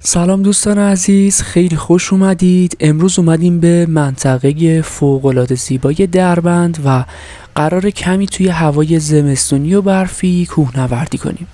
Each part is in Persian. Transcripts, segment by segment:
سلام دوستان عزیز، خیلی خوش اومدید. امروز اومدیم به منطقه فوق‌العاده زیبای دربند و قرار کمی توی هوای زمستونی و برفی کوهنوردی کنیم.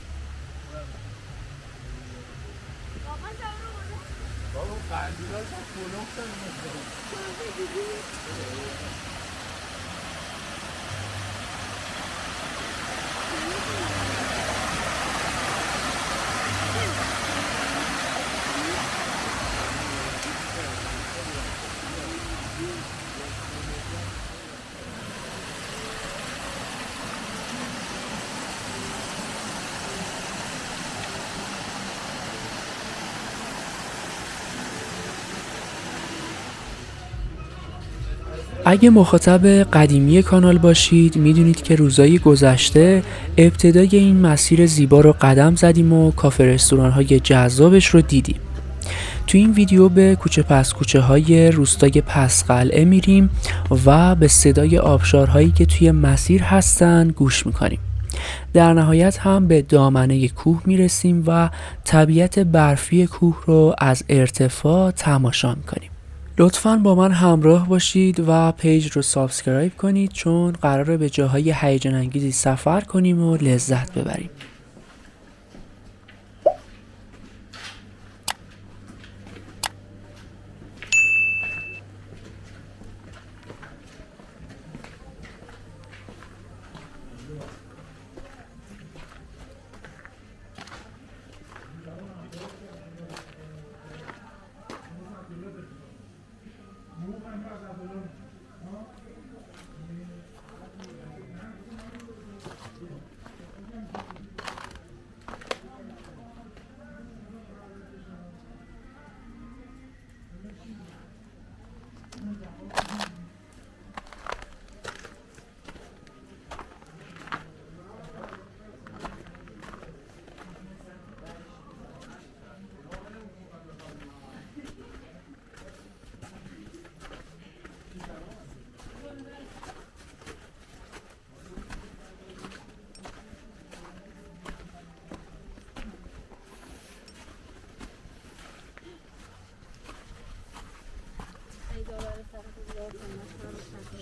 اگه مخاطب قدیمی کانال باشید میدونید که روزهای گذشته ابتدای این مسیر زیبا رو قدم زدیم و کافه رستوران های جذابش رو دیدیم. تو این ویدیو به کوچه پس کوچه های روستای پسقلعه میریم و به صدای آبشارهایی که توی مسیر هستن گوش میکنیم. در نهایت هم به دامنه کوه میرسیم و طبیعت برفی کوه رو از ارتفاع تماشا میکنیم. لطفاً با من همراه باشید و پیج رو سابسکرایب کنید چون قراره به جاهای هیجان انگیزی سفر کنیم و لذت ببریم.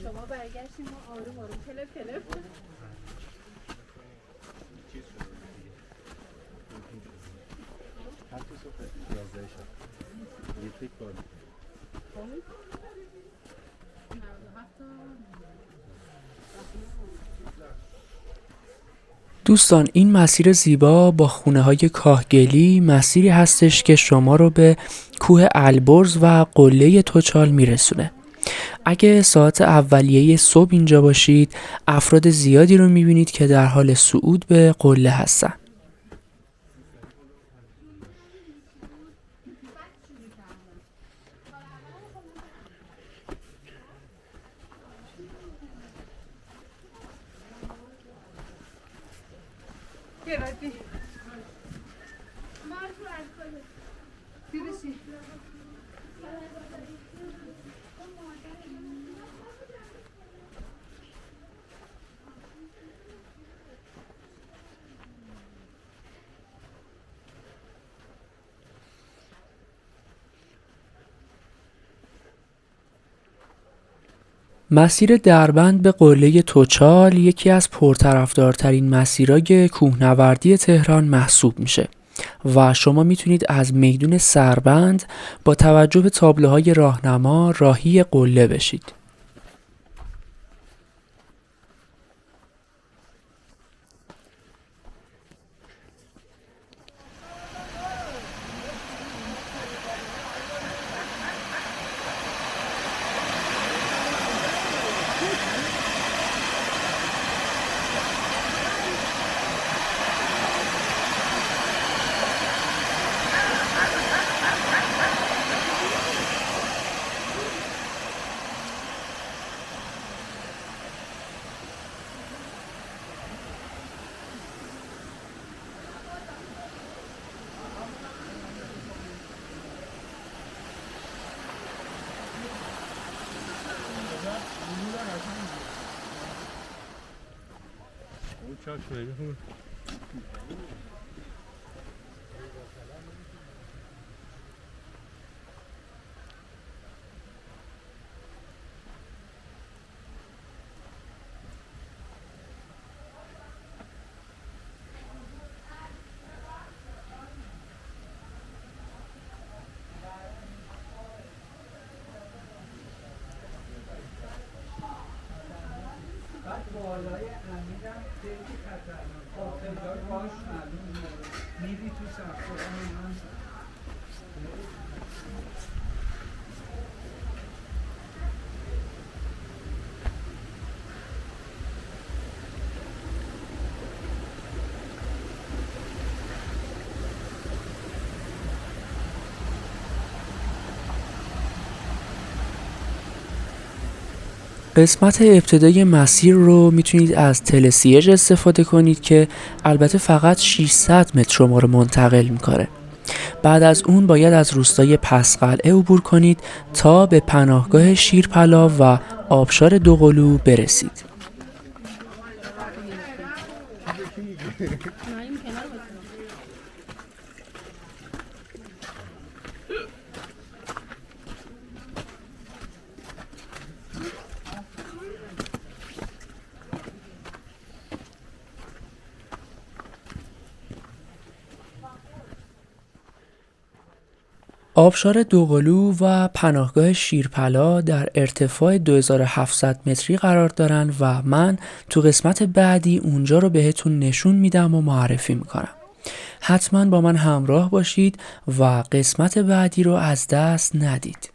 شما برگشتیم و آروم آروم کلپ کلپ دوستان این مسیر زیبا با خونه های کاهگلی مسیری هستش که شما رو به کوه البرز و قله توچال میرسونه. اگه ساعت اولیه صبح اینجا باشید افراد زیادی رو میبینید که در حال صعود به قله هستن. مسیر دربند به قله توچال یکی از پرطرفدارترین مسیرهای کوهنوردی تهران محسوب میشه و شما میتونید از میدون سربند با توجه به تابلوهای راهنما راهی قله بشید. قسمت ابتدای مسیر رو میتونید از تلسیج استفاده کنید که البته فقط 600 متر شما رو منتقل میکنه. بعد از اون باید از روستای پسقلعه عبور کنید تا به پناهگاه شیرپلا و آبشار دوقلو برسید. آبشار دوقلو و پناهگاه شیرپلا در ارتفاع 2700 متری قرار دارن و من تو قسمت بعدی اونجا رو بهتون نشون میدم و معرفی میکنم. حتما با من همراه باشید و قسمت بعدی رو از دست ندید.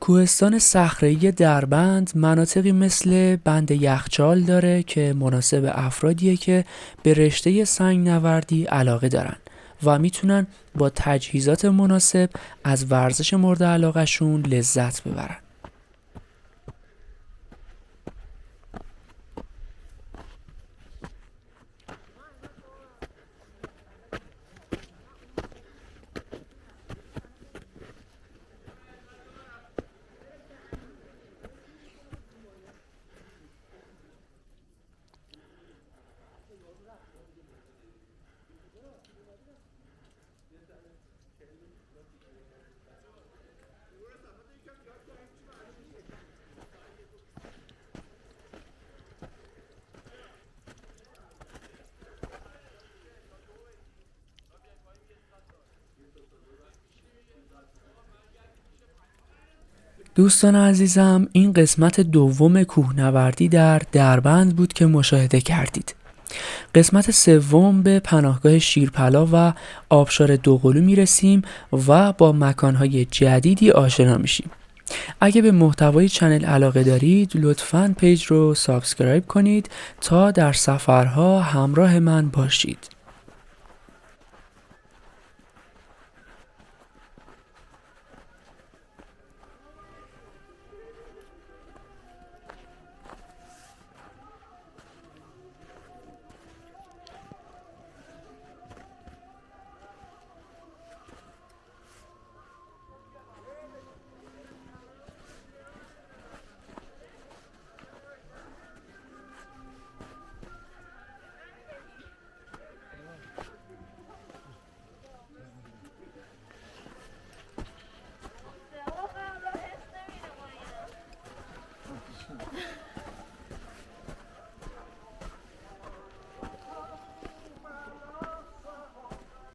کوهستان صخره‌ای دربند مناطقی مثل بند یخچال داره که مناسب افرادیه که به رشته سنگ‌نوردی علاقه دارن و میتونن با تجهیزات مناسب از ورزش مورد علاقه‌شون لذت ببرن. دوستان عزیزم، این قسمت دوم کوهنوردی در دربند بود که مشاهده کردید. قسمت سوم به پناهگاه شیرپلا و آبشار دوقلو میرسیم و با مکانهای جدیدی آشنا میشیم. اگه به محتوای چنل علاقه دارید لطفاً پیج رو سابسکرایب کنید تا در سفرها همراه من باشید.